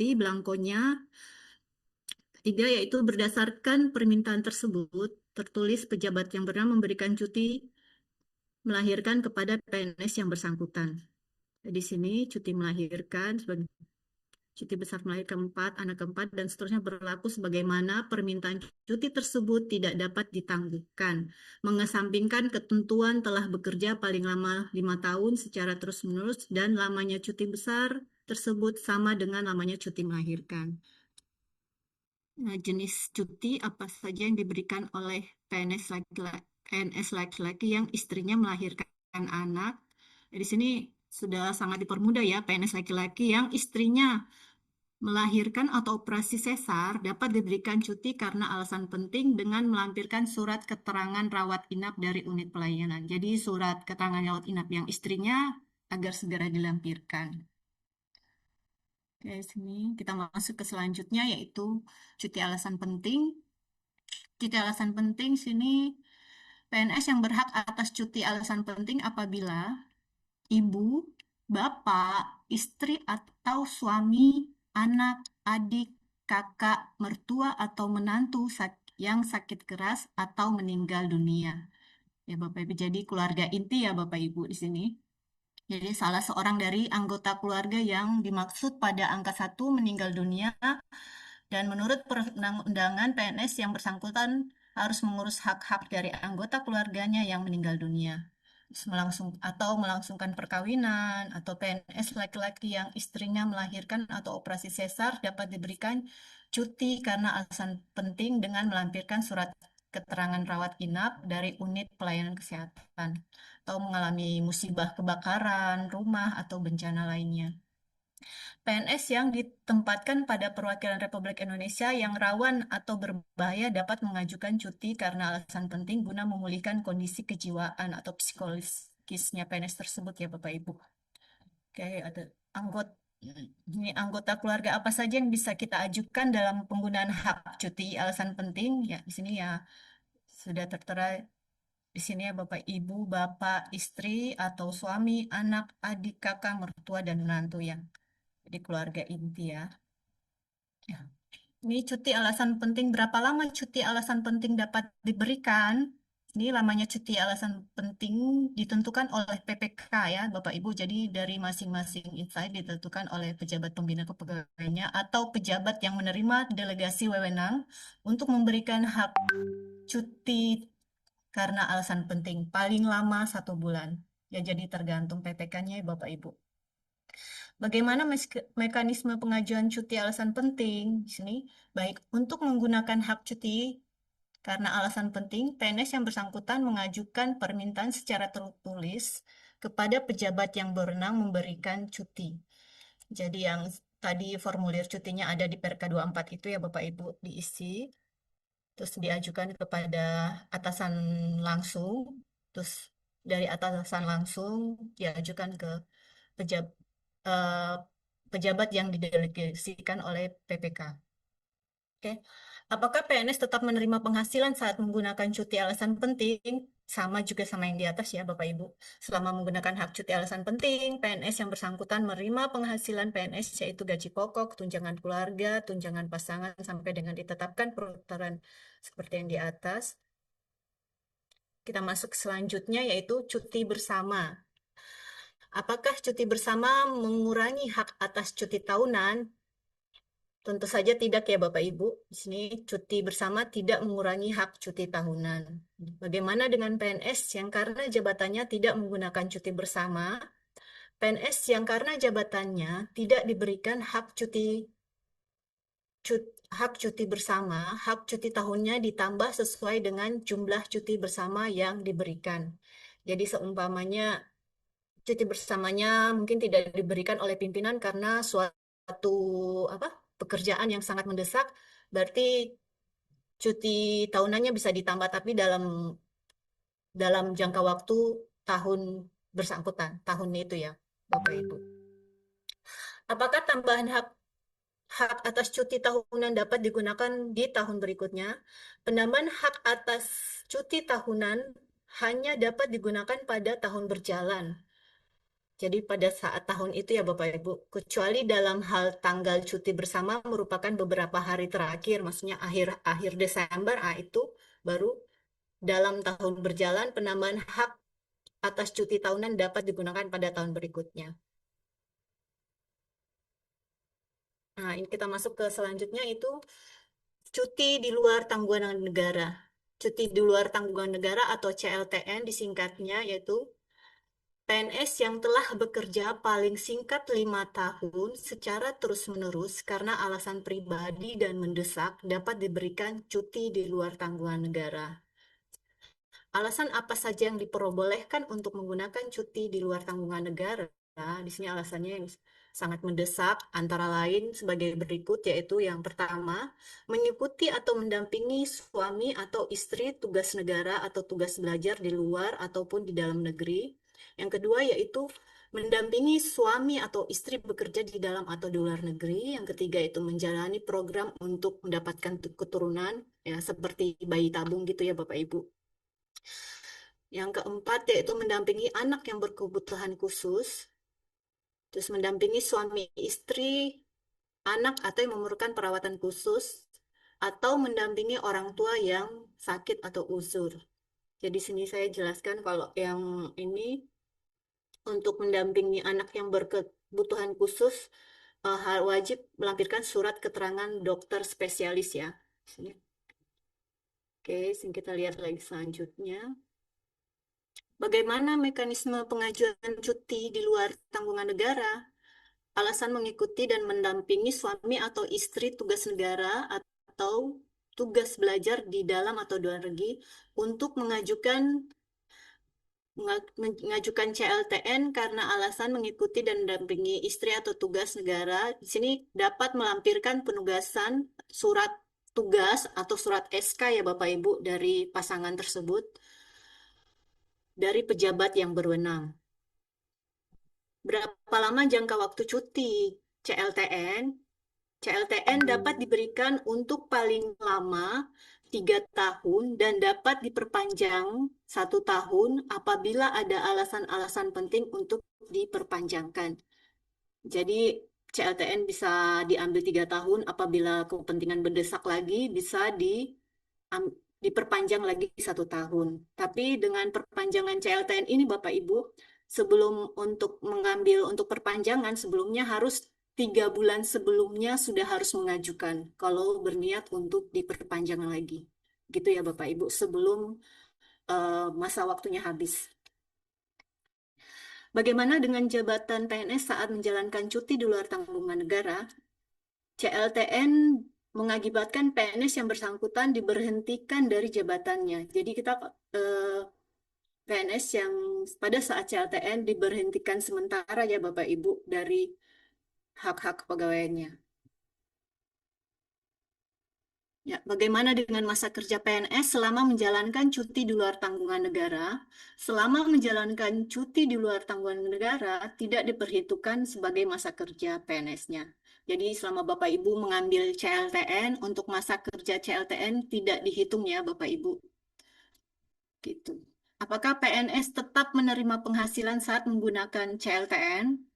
bukti belangkonya. Ketiga, yaitu berdasarkan permintaan tersebut, tertulis pejabat yang berwenang memberikan cuti melahirkan kepada PNS yang bersangkutan. Di sini cuti melahirkan sebagai cuti besar melahirkan anak keempat, dan seterusnya berlaku sebagaimana permintaan cuti tersebut tidak dapat ditangguhkan. Mengesampingkan ketentuan telah bekerja paling lama 5 tahun secara terus-menerus dan lamanya cuti besar tersebut sama dengan lamanya cuti melahirkan. Nah, jenis cuti apa saja yang diberikan oleh PNS laki-laki yang istrinya melahirkan anak. Di sini sudah sangat dipermudah ya, PNS laki-laki yang istrinya melahirkan atau operasi sesar dapat diberikan cuti karena alasan penting dengan melampirkan surat keterangan rawat inap dari unit pelayanan. Jadi surat keterangan rawat inap yang istrinya agar segera dilampirkan. Oke, sini kita masuk ke selanjutnya yaitu cuti alasan penting. Cuti alasan penting sini PNS yang berhak atas cuti alasan penting apabila ibu, bapak, istri atau suami, anak, adik, kakak, mertua atau menantu yang sakit keras atau meninggal dunia. Ya Bapak Ibu, jadi keluarga inti ya Bapak Ibu di sini. Jadi salah seorang dari anggota keluarga yang dimaksud pada angka 1 meninggal dunia, dan menurut perundang-undangan PNS yang bersangkutan harus mengurus hak-hak dari anggota keluarganya yang meninggal dunia. Melangsungkan perkawinan, atau PNS laki-laki yang istrinya melahirkan atau operasi sesar dapat diberikan cuti karena alasan penting dengan melampirkan surat keterangan rawat inap dari unit pelayanan kesehatan, atau mengalami musibah kebakaran, rumah, atau bencana lainnya. PNS yang ditempatkan pada perwakilan Republik Indonesia yang rawan atau berbahaya dapat mengajukan cuti karena alasan penting guna memulihkan kondisi kejiwaan atau psikologisnya PNS tersebut ya Bapak Ibu. Oke, ada anggota keluarga apa saja yang bisa kita ajukan dalam penggunaan hak cuti alasan penting? Ya, di sini ya sudah tertera di sini ya Bapak Ibu, Bapak, istri atau suami, anak, adik, kakak, mertua dan menantu yang jadi keluarga inti ya. Ya. Ini cuti alasan penting, berapa lama cuti alasan penting dapat diberikan? Ini lamanya cuti alasan penting ditentukan oleh PPK ya Bapak Ibu. Jadi dari masing-masing insight ditentukan oleh pejabat pembina kepegawaiannya atau pejabat yang menerima delegasi wewenang untuk memberikan hak cuti karena alasan penting paling lama 1 bulan. Ya jadi tergantung PPK-nya ya Bapak Ibu. Bagaimana mekanisme pengajuan cuti alasan penting? Di sini, baik untuk menggunakan hak cuti karena alasan penting, PNS yang bersangkutan mengajukan permintaan secara tertulis kepada pejabat yang berwenang memberikan cuti. Jadi yang tadi formulir cutinya ada di PRK 24 itu ya Bapak Ibu diisi, terus diajukan kepada atasan langsung, terus dari atasan langsung diajukan ke pejabat pejabat yang didelegasikan oleh PPK. Oke. Apakah PNS tetap menerima penghasilan saat menggunakan cuti alasan penting? Sama juga sama yang di atas ya Bapak Ibu. Selama menggunakan hak cuti alasan penting, PNS yang bersangkutan menerima penghasilan PNS yaitu gaji pokok, tunjangan keluarga, tunjangan pasangan sampai dengan ditetapkan peraturan seperti yang di atas. Kita masuk selanjutnya yaitu cuti bersama. Apakah cuti bersama mengurangi hak atas cuti tahunan? Tentu saja tidak ya Bapak Ibu. Di sini cuti bersama tidak mengurangi hak cuti tahunan. Bagaimana dengan PNS yang karena jabatannya tidak menggunakan cuti bersama? PNS yang karena jabatannya tidak diberikan hak cuti bersama, hak cuti tahunnya ditambah sesuai dengan jumlah cuti bersama yang diberikan. Jadi seumpamanya cuti bersamanya mungkin tidak diberikan oleh pimpinan karena suatu pekerjaan yang sangat mendesak, berarti cuti tahunannya bisa ditambah tapi dalam jangka waktu tahun bersangkutan, tahun itu ya, Bapak Ibu. Apakah tambahan hak atas cuti tahunan dapat digunakan di tahun berikutnya? Penambahan hak atas cuti tahunan hanya dapat digunakan pada tahun berjalan. Jadi pada saat tahun itu ya Bapak Ibu, kecuali dalam hal tanggal cuti bersama merupakan beberapa hari terakhir, maksudnya akhir Desember, itu baru dalam tahun berjalan penambahan hak atas cuti tahunan dapat digunakan pada tahun berikutnya. Nah, ini kita masuk ke selanjutnya itu cuti di luar tanggungan negara. Cuti di luar tanggungan negara atau CLTN disingkatnya yaitu PNS yang telah bekerja paling singkat 5 tahun secara terus-menerus karena alasan pribadi dan mendesak dapat diberikan cuti di luar tanggungan negara. Alasan apa saja yang diperbolehkan untuk menggunakan cuti di luar tanggungan negara? Di sini alasannya yang sangat mendesak, antara lain sebagai berikut, yaitu yang pertama, mengikuti atau mendampingi suami atau istri tugas negara atau tugas belajar di luar ataupun di dalam negeri. Yang kedua, yaitu mendampingi suami atau istri bekerja di dalam atau di luar negeri. Yang ketiga, itu menjalani program untuk mendapatkan keturunan, ya seperti bayi tabung gitu ya Bapak Ibu. Yang keempat yaitu mendampingi anak yang berkebutuhan khusus, terus mendampingi suami istri, anak atau yang memerlukan perawatan khusus, atau mendampingi orang tua yang sakit atau uzur. Jadi sini saya jelaskan kalau yang ini untuk mendampingi anak yang berkebutuhan khusus wajib melampirkan surat keterangan dokter spesialis ya. Sini. Oke, sini kita lihat lagi selanjutnya. Bagaimana mekanisme pengajuan cuti di luar tanggungan negara? Alasan mengikuti dan mendampingi suami atau istri tugas negara atau tugas belajar di dalam atau luar negeri untuk mengajukan CLTN karena alasan mengikuti dan mendampingi istri atau tugas negara. Di sini dapat melampirkan penugasan surat tugas atau surat SK ya Bapak Ibu dari pasangan tersebut dari pejabat yang berwenang. Berapa lama jangka waktu cuti CLTN? CLTN dapat diberikan untuk paling lama 3 tahun dan dapat diperpanjang 1 tahun apabila ada alasan-alasan penting untuk diperpanjangkan. Jadi CLTN bisa diambil 3 tahun apabila kepentingan mendesak lagi bisa diperpanjang lagi 1 tahun. Tapi dengan perpanjangan CLTN ini Bapak Ibu, sebelum untuk mengambil untuk perpanjangan sebelumnya harus 3 bulan sebelumnya sudah harus mengajukan kalau berniat untuk diperpanjang lagi. Gitu ya Bapak Ibu, sebelum masa waktunya habis. Bagaimana dengan jabatan PNS saat menjalankan cuti di luar tanggungan negara? CLTN mengakibatkan PNS yang bersangkutan diberhentikan dari jabatannya. Jadi kita PNS yang pada saat CLTN diberhentikan sementara ya Bapak Ibu dari hak-hak kepegawaiannya. Ya, bagaimana dengan masa kerja PNS selama menjalankan cuti di luar tanggungan negara? Selama menjalankan cuti di luar tanggungan negara, tidak diperhitungkan sebagai masa kerja PNS-nya. Jadi selama Bapak Ibu mengambil CLTN, untuk masa kerja CLTN tidak dihitung ya Bapak Ibu. Gitu. Apakah PNS tetap menerima penghasilan saat menggunakan CLTN?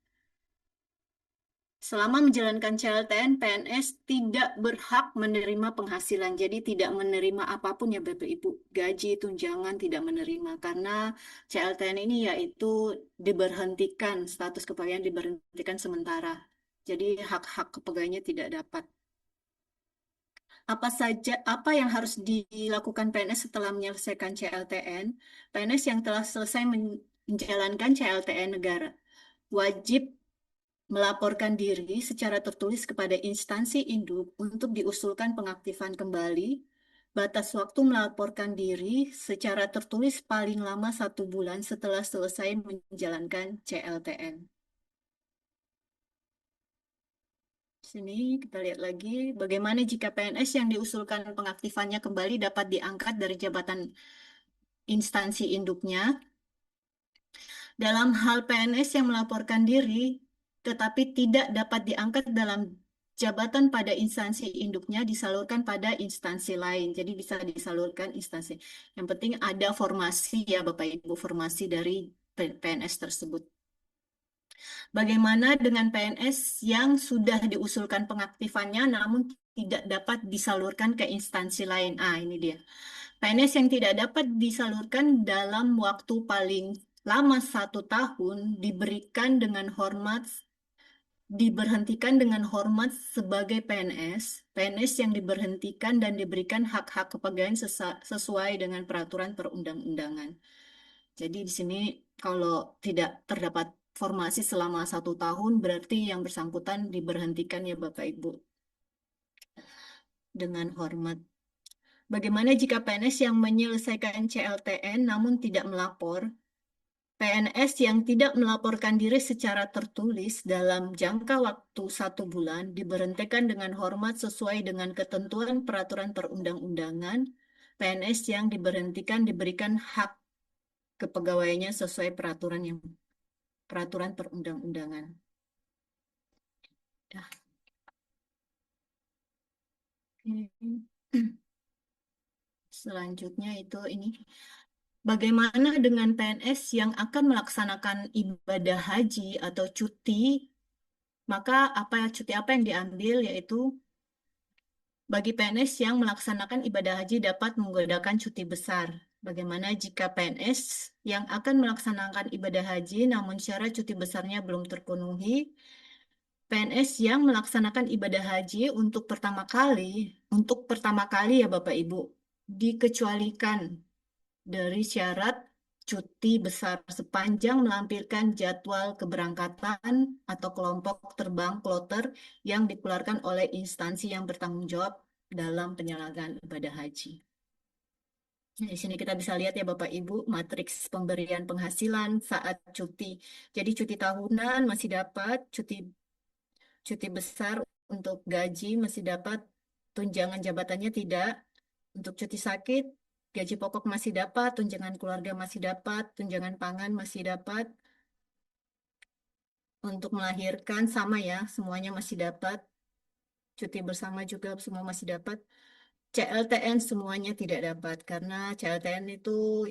Selama menjalankan CLTN, PNS tidak berhak menerima penghasilan. Jadi tidak menerima apapun ya Bapak Ibu. Gaji, tunjangan tidak menerima. Karena CLTN ini yaitu diberhentikan, status kepegawaian diberhentikan sementara. Jadi hak-hak kepegawaiannya tidak dapat. Apa yang harus dilakukan PNS setelah menyelesaikan CLTN? PNS yang telah selesai menjalankan CLTN negara wajib melaporkan diri secara tertulis kepada instansi induk untuk diusulkan pengaktifan kembali. Batas waktu melaporkan diri secara tertulis paling lama 1 bulan setelah selesai menjalankan CLTN. Sini kita lihat lagi bagaimana jika PNS yang diusulkan pengaktifannya kembali dapat diangkat dari jabatan instansi induknya. Dalam hal PNS yang melaporkan diri, tetapi tidak dapat diangkat dalam jabatan pada instansi induknya, disalurkan pada instansi lain. Jadi bisa disalurkan instansi. Yang penting ada formasi ya Bapak Ibu, formasi dari PNS tersebut. Bagaimana dengan PNS yang sudah diusulkan pengaktifannya namun tidak dapat disalurkan ke instansi lain? Ah, ini dia. PNS yang tidak dapat disalurkan dalam waktu paling lama 1 tahun diberhentikan dengan hormat sebagai PNS. PNS yang diberhentikan dan diberikan hak-hak kepegawaian sesuai dengan peraturan perundang-undangan. Jadi di sini kalau tidak terdapat formasi selama 1 tahun, berarti yang bersangkutan diberhentikan ya Bapak Ibu dengan hormat. Bagaimana jika PNS yang menyelesaikan CLTN namun tidak melapor? PNS yang tidak melaporkan diri secara tertulis dalam jangka waktu 1 bulan diberhentikan dengan hormat sesuai dengan ketentuan peraturan perundang-undangan. PNS yang diberhentikan diberikan hak kepegawaiannya sesuai peraturan perundang-undangan. Dah. Selanjutnya itu ini. Bagaimana dengan PNS yang akan melaksanakan ibadah haji atau cuti? Maka cuti apa yang diambil yaitu bagi PNS yang melaksanakan ibadah haji dapat menggunakan cuti besar. Bagaimana jika PNS yang akan melaksanakan ibadah haji namun syarat cuti besarnya belum terpenuhi? PNS yang melaksanakan ibadah haji untuk pertama kali ya Bapak Ibu, dikecualikan dari syarat cuti besar sepanjang melampirkan jadwal keberangkatan atau kelompok terbang kloter yang dikeluarkan oleh instansi yang bertanggung jawab dalam penyelenggaraan ibadah haji. Nah, di sini kita bisa lihat ya Bapak Ibu, matriks pemberian penghasilan saat cuti. Jadi cuti tahunan masih dapat, cuti besar untuk gaji masih dapat, tunjangan jabatannya tidak. Untuk cuti sakit, gaji pokok masih dapat, tunjangan keluarga masih dapat, tunjangan pangan masih dapat. Untuk melahirkan sama ya, semuanya masih dapat. Cuti bersama juga semua masih dapat. CLTN semuanya tidak dapat karena CLTN itu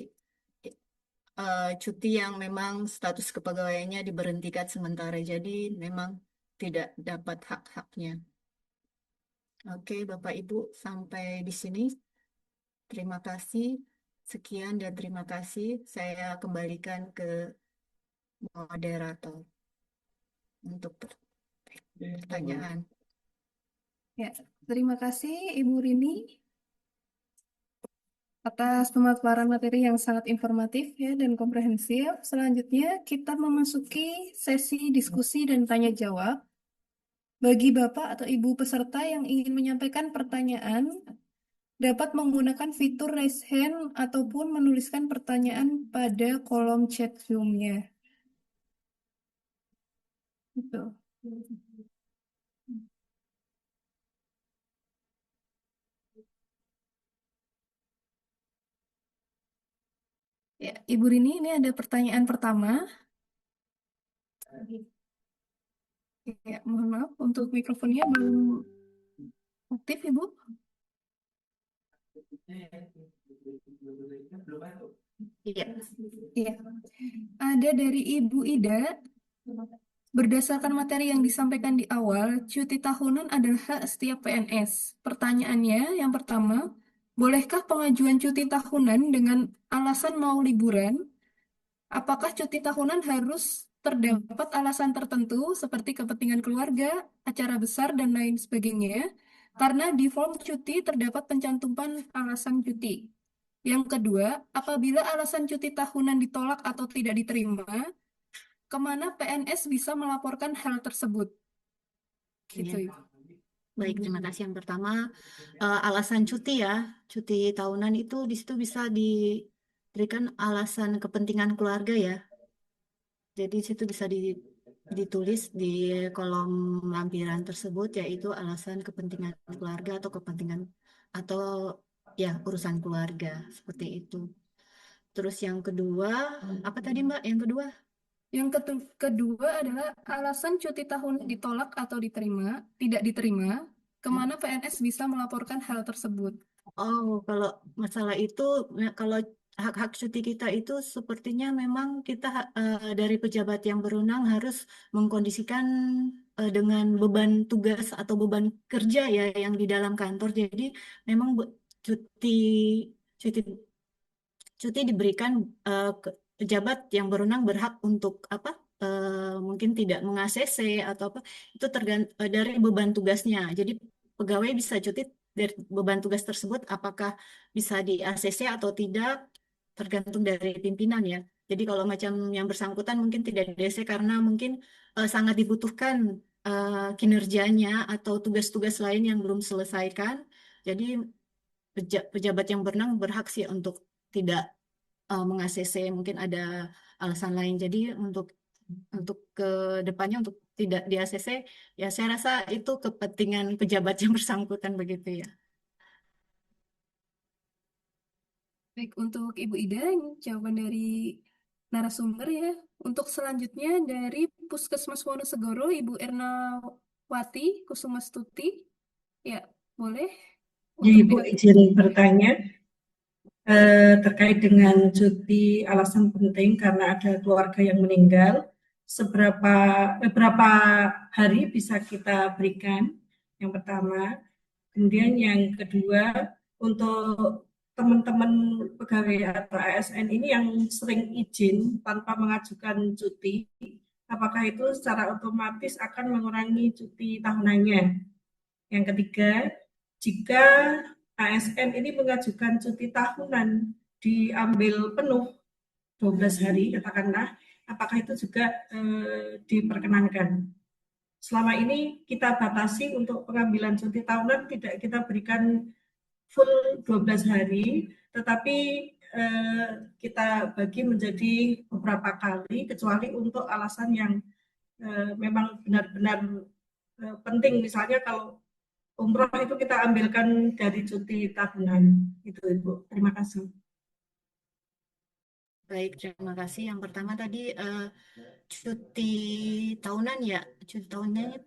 cuti yang memang status kepegawaiannya diberhentikan sementara. Jadi memang tidak dapat hak-haknya. Oke, Bapak Ibu, sampai di sini. Terima kasih. Sekian dan terima kasih. Saya kembalikan ke moderator untuk pertanyaan. Ya, terima kasih Ibu Rini atas pemaparan materi yang sangat informatif ya dan komprehensif. Selanjutnya kita memasuki sesi diskusi dan tanya jawab. Bagi Bapak atau Ibu peserta yang ingin menyampaikan pertanyaan, dapat menggunakan fitur raise hand ataupun menuliskan pertanyaan pada kolom chat Zoom-nya. Gitu. Ya, Ibu Rini, ini ada pertanyaan pertama. Ya, mohon maaf untuk mikrofonnya belum aktif, Ibu. Iya. Iya. Ada dari Ibu Ida. Berdasarkan materi yang disampaikan di awal, cuti tahunan adalah hak setiap PNS. Pertanyaannya, yang pertama, bolehkah pengajuan cuti tahunan dengan alasan mau liburan? Apakah cuti tahunan harus terdapat alasan tertentu seperti kepentingan keluarga, acara besar, dan lain sebagainya? Karena di form cuti terdapat pencantuman alasan cuti. Yang kedua, apabila alasan cuti tahunan ditolak atau tidak diterima, kemana PNS bisa melaporkan hal tersebut? Gitu. Iya. Baik, terima kasih. Yang pertama, alasan cuti ya. Cuti tahunan itu di situ bisa diberikan alasan kepentingan keluarga ya. Jadi di situ bisa ditulis di kolom lampiran tersebut yaitu alasan kepentingan keluarga atau kepentingan atau ya urusan keluarga seperti itu. Terus yang kedua, apa tadi Mbak? Yang kedua? Yang kedua adalah alasan cuti tahunan ditolak atau tidak diterima, kemana PNS bisa melaporkan hal tersebut? Oh, kalau masalah itu, kalau hak-hak cuti kita itu sepertinya memang kita dari pejabat yang berwenang harus mengkondisikan dengan beban tugas atau beban kerja ya yang di dalam kantor. Jadi memang cuti cuti cuti diberikan ke pejabat yang berwenang berhak untuk apa mungkin tidak meng-ACC atau apa itu dari beban tugasnya. Jadi pegawai bisa cuti dari beban tugas tersebut apakah bisa di ACC atau tidak tergantung dari pimpinan ya. Jadi kalau macam yang bersangkutan mungkin tidak di ACC karena mungkin sangat dibutuhkan kinerjanya atau tugas-tugas lain yang belum selesaikan. Jadi pejabat yang berwenang berhak sih untuk tidak meng-ACC mungkin ada alasan lain. Jadi untuk ke depannya untuk tidak di ACC ya saya rasa itu kepentingan pejabat yang bersangkutan begitu ya. Baik, untuk Ibu Ida, ini jawaban dari narasumber ya. Untuk selanjutnya dari Puskesmas Wonosegoro, Ibu Ernawati Kusumastuti. Ya, boleh Ya, untuk Ibu dilanjut. izin bertanya terkait dengan cuti alasan penting karena ada keluarga yang meninggal, berapa hari bisa kita berikan? Yang pertama. Kemudian yang kedua, untuk teman-teman pegawai atau ASN ini yang sering izin tanpa mengajukan cuti, apakah itu secara otomatis akan mengurangi cuti tahunannya? Yang ketiga, jika ASN ini mengajukan cuti tahunan diambil penuh 12 hari, katakanlah, apakah itu juga diperkenankan? Selama ini kita batasi untuk pengambilan cuti tahunan tidak kita berikan full 12 hari, tetapi kita bagi menjadi beberapa kali, kecuali untuk alasan yang memang benar-benar penting. Misalnya kalau umroh itu kita ambilkan dari cuti tahunan. Itu Ibu. Terima kasih. Baik, terima kasih. Yang pertama tadi cuti tahunan ya, cuti tahunannya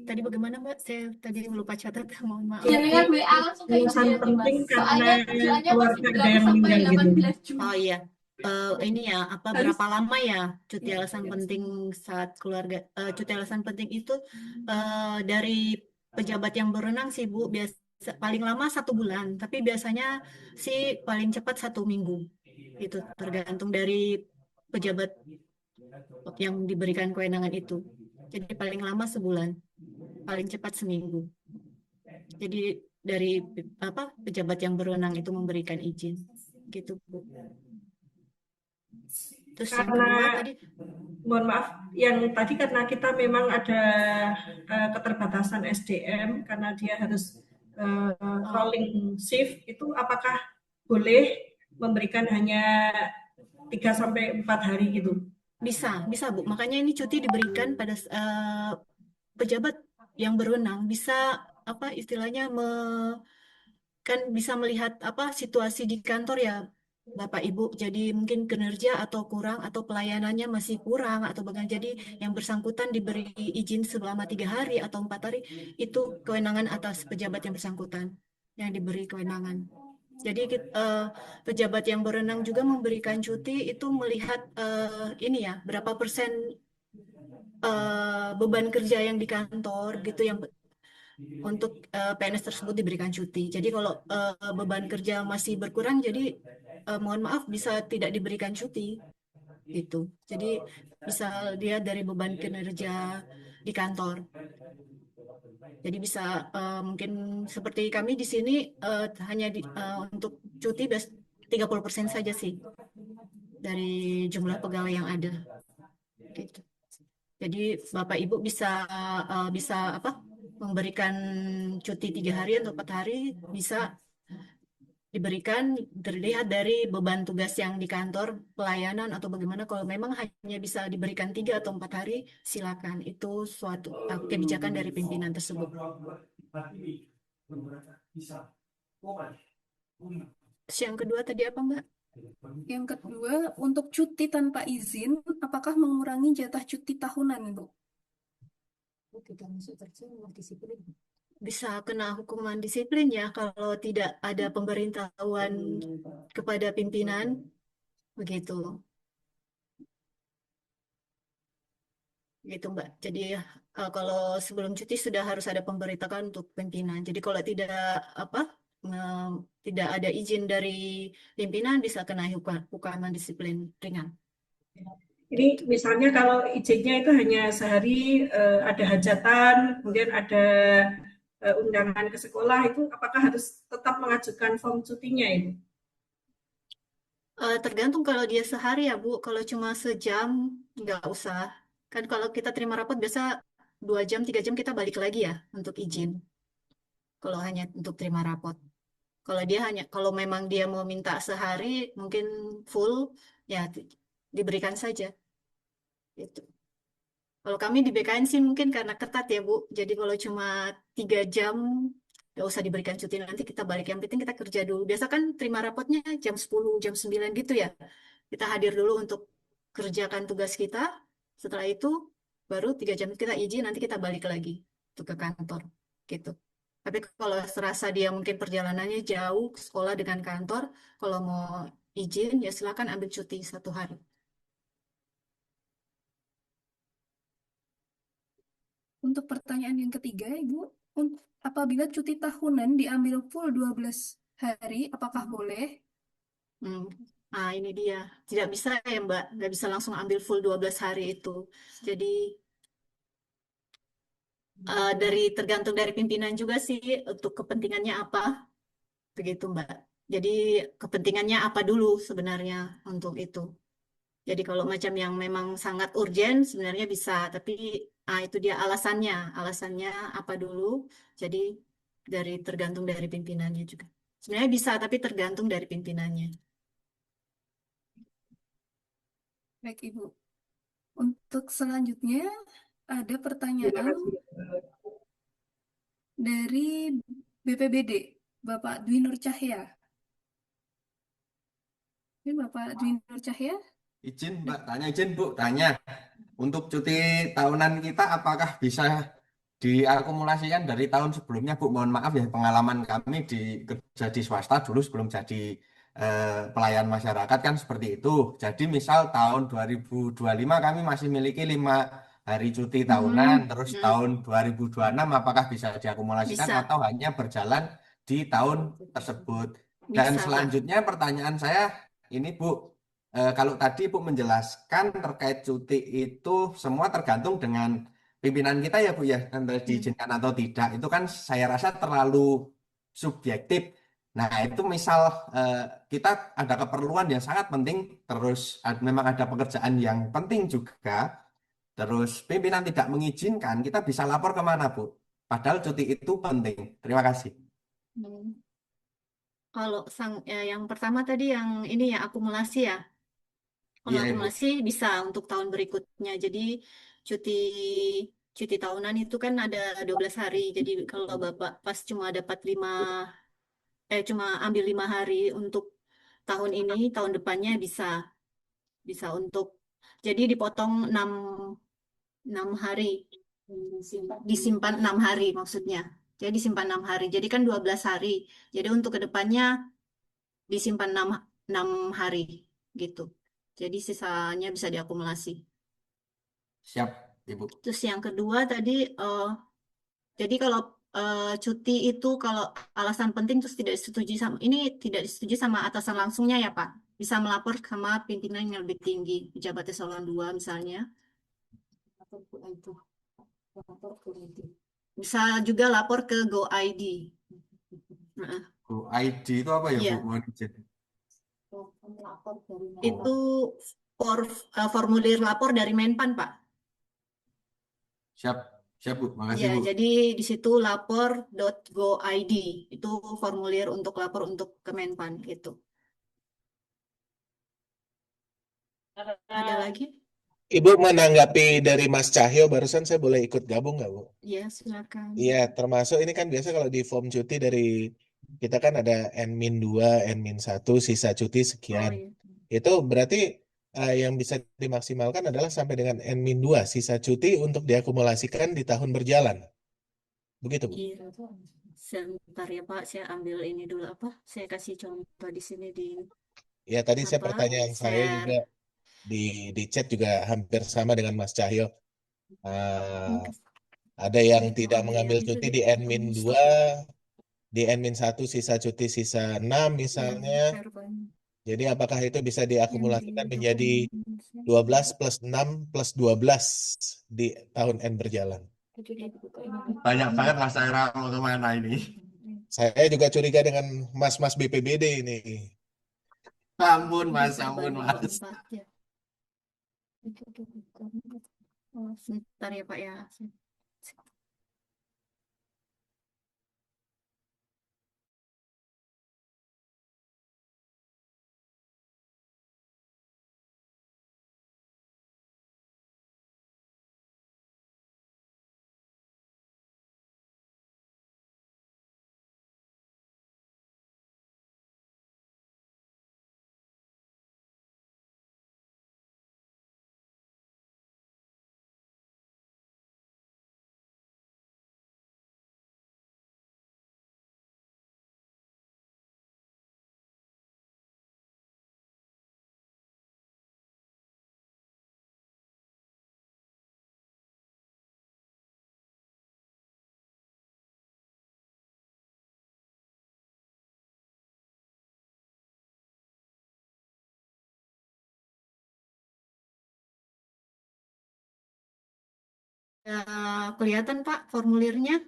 tadi bagaimana Mbak? Saya tadi lupa catat, mohon maaf. Jangan WA langsung ke Alasan Ibu penting Mas. karena Soalnya tujuannya masih keluarga ada berlaku yang sampai meninggal gitu. 18 Juni. Oh iya, ini ya apa Harus berapa lama ya cuti alasan penting saat keluarga cuti alasan penting itu dari pejabat yang berwenang sih Bu biasa paling lama 1 bulan, tapi biasanya sih paling cepat 1 minggu. Itu tergantung dari pejabat yang diberikan kewenangan itu. Jadi paling lama sebulan, paling cepat seminggu. Jadi dari apa pejabat yang berwenang itu memberikan izin, gitu Bu. Terus yang Karena kedua tadi, mohon maaf, yang tadi karena kita memang ada keterbatasan SDM karena dia harus rolling shift, itu apakah boleh memberikan hanya 3 sampai 4 hari gitu? bisa Bu. Makanya ini cuti diberikan pada pejabat yang berwenang bisa apa istilahnya kan bisa melihat apa situasi di kantor ya Bapak Ibu. Jadi mungkin kinerja atau kurang atau pelayanannya masih kurang atau bagaimana. Jadi yang bersangkutan diberi izin selama 3 hari atau 4 hari itu kewenangan atas pejabat yang bersangkutan yang diberi kewenangan. Jadi pejabat yang berwenang juga memberikan cuti itu melihat ini ya berapa persen beban kerja yang di kantor gitu yang untuk PNS tersebut diberikan cuti. Jadi kalau beban kerja masih berkurang, jadi mohon maaf bisa tidak diberikan cuti gitu. Jadi bisa dia dari beban kinerja di kantor. Jadi bisa mungkin seperti kami di sini hanya untuk cuti 30% saja sih dari jumlah pegawai yang ada. Gitu. Jadi Bapak Ibu bisa apa memberikan cuti 3 hari atau 4 hari bisa diberikan terlihat dari beban tugas yang di kantor pelayanan atau bagaimana. Kalau memang hanya bisa diberikan 3 atau 4 hari, silakan. Itu suatu kebijakan dari pimpinan tersebut. Terus yang kedua tadi apa Mbak? Yang kedua, untuk cuti tanpa izin, apakah mengurangi jatah cuti tahunan, Bu? Tidak masuk disiplin. bisa kena hukuman disiplin ya kalau tidak ada pemberitahuan kepada pimpinan, begitu. Gitu Mbak. Jadi kalau sebelum cuti sudah harus ada pemberitahuan untuk pimpinan. Jadi kalau tidak apa tidak ada izin dari pimpinan bisa kena hukuman disiplin ringan. Ini misalnya kalau izinnya itu hanya sehari, ada hajatan, kemudian ada undangan ke sekolah, itu apakah harus tetap mengajukan form cutinya itu? Tergantung kalau dia sehari ya Bu. Kalau cuma sejam nggak usah. Kan kalau kita terima rapot biasa 2 jam 3 jam kita balik lagi ya untuk izin. Kalau hanya untuk terima rapot. Kalau memang dia mau minta sehari mungkin full ya diberikan saja. Gitu. Kalau kami di BKN sih mungkin karena ketat ya Bu. Jadi kalau cuma 3 jam nggak usah diberikan cuti nanti kita balik. Yang penting kita kerja dulu. Biasa kan terima rapotnya jam 10, jam 9 gitu ya. Kita hadir dulu untuk kerjakan tugas kita. Setelah itu baru 3 jam kita izin nanti kita balik lagi untuk ke kantor gitu. Tapi kalau serasa dia mungkin perjalanannya jauh sekolah dengan kantor, kalau mau izin ya silakan ambil cuti 1 hari. Untuk pertanyaan yang ketiga, Ibu, apabila cuti tahunan diambil full 12 hari, apakah boleh? Hmm. Nah, ini dia. Tidak bisa ya, Mbak. Nggak bisa langsung ambil full 12 hari itu. Jadi, tergantung dari pimpinan juga sih untuk kepentingannya apa. Begitu, Mbak. Jadi, kepentingannya apa dulu sebenarnya untuk itu. Jadi, kalau macam yang memang sangat urgent, sebenarnya bisa. Tapi, itu dia alasannya. Alasannya apa dulu. Jadi, tergantung dari pimpinannya juga. Sebenarnya bisa, tapi tergantung dari pimpinannya. Baik, Ibu. Untuk selanjutnya, ada Terima pertanyaan kasih. dari BPBD, Bapak Dwi Nur Cahya. Ini Bapak Dwi Nur Cahya. Izin Mbak, izin Bu, tanya. Untuk cuti tahunan kita apakah bisa diakumulasikan dari tahun sebelumnya Bu? Mohon maaf ya, pengalaman kami kerja di swasta dulu sebelum jadi pelayan masyarakat kan seperti itu. Jadi misal tahun 2025 kami masih miliki 5 hari cuti tahunan, terus tahun 2026 apakah bisa diakumulasikan Bisa. atau hanya berjalan di tahun tersebut? Dan Bisa, Pak. selanjutnya pertanyaan saya ini Bu, kalau tadi Bu menjelaskan terkait cuti itu semua tergantung dengan pimpinan kita ya Bu ya, antara diizinkan atau tidak. Itu kan saya rasa terlalu subjektif. Nah itu misal kita ada keperluan yang sangat penting, terus memang ada pekerjaan yang penting juga, terus pimpinan tidak mengizinkan, kita bisa lapor kemana Bu? Padahal cuti itu penting. Terima kasih. Hmm. Kalau yang pertama tadi yang ini ya akumulasi ya. Kalau Iya Ibu. akumulasi bisa untuk tahun berikutnya. Jadi cuti cuti tahunan itu kan ada 12 hari. Jadi kalau Bapak pas cuma dapat cuma ambil 5 hari untuk tahun ini, tahun depannya bisa untuk jadi dipotong 6 hari. Disimpan 6 hari maksudnya. Jadi disimpan 6 hari. Jadi kan 12 hari. Jadi untuk kedepannya disimpan enam hari gitu. Jadi sisanya bisa diakumulasi. Siap Ibu. Terus yang kedua tadi, jadi kalau cuti itu kalau alasan penting terus tidak disetujui sama atasan langsungnya ya Pak. Bisa melapor sama pimpinan yang lebih tinggi, pejabat eselon 2 misalnya. Bisa juga lapor ke GoID. Nah, Bu, ID itu apa ya Bu? iya. Mohon izin. Itu formulir lapor dari Menpan, Pak. Siap, siap Bu. Makasih Ya, Bu. jadi di situ lapor.go.id. Itu formulir untuk lapor untuk Kemenpan gitu. Ada lagi? Ibu menanggapi dari Mas Cahyo barusan, saya boleh ikut gabung nggak Bu? Ya, silakan. Iya, termasuk ini kan biasa kalau di form cuti dari kita kan ada N-2, N-1, sisa cuti Oh, sekian. iya. Itu berarti yang bisa dimaksimalkan adalah sampai dengan N-2, sisa cuti untuk diakumulasikan di tahun berjalan. Begitu, Bu. Iya, sebentar ya Pak, saya ambil ini dulu apa? Saya kasih contoh di sini di Ya, tadi saya apa? pertanyaan saya Share. juga di chat juga hampir sama dengan Mas Cahyo. Ah, ada yang tidak Oh iya, mengambil itu cuti di di N-2, stop ya. di N-1 sisa cuti sisa 6 misalnya. PowerPoint. Jadi apakah itu bisa Yang diakumulasikan di menjadi dokumen 12 plus 6 plus 12 di tahun N berjalan? itu dibuka ini. Banyak banget Mas Saira mau kemana ini? Saya juga curiga dengan mas-mas BPBD ini. Ampun Mas, Bisa ampun bagi Mas. 4 ya. Itu bukan. Oh, sebentar ya Pak ya. Ya, kelihatan Pak formulirnya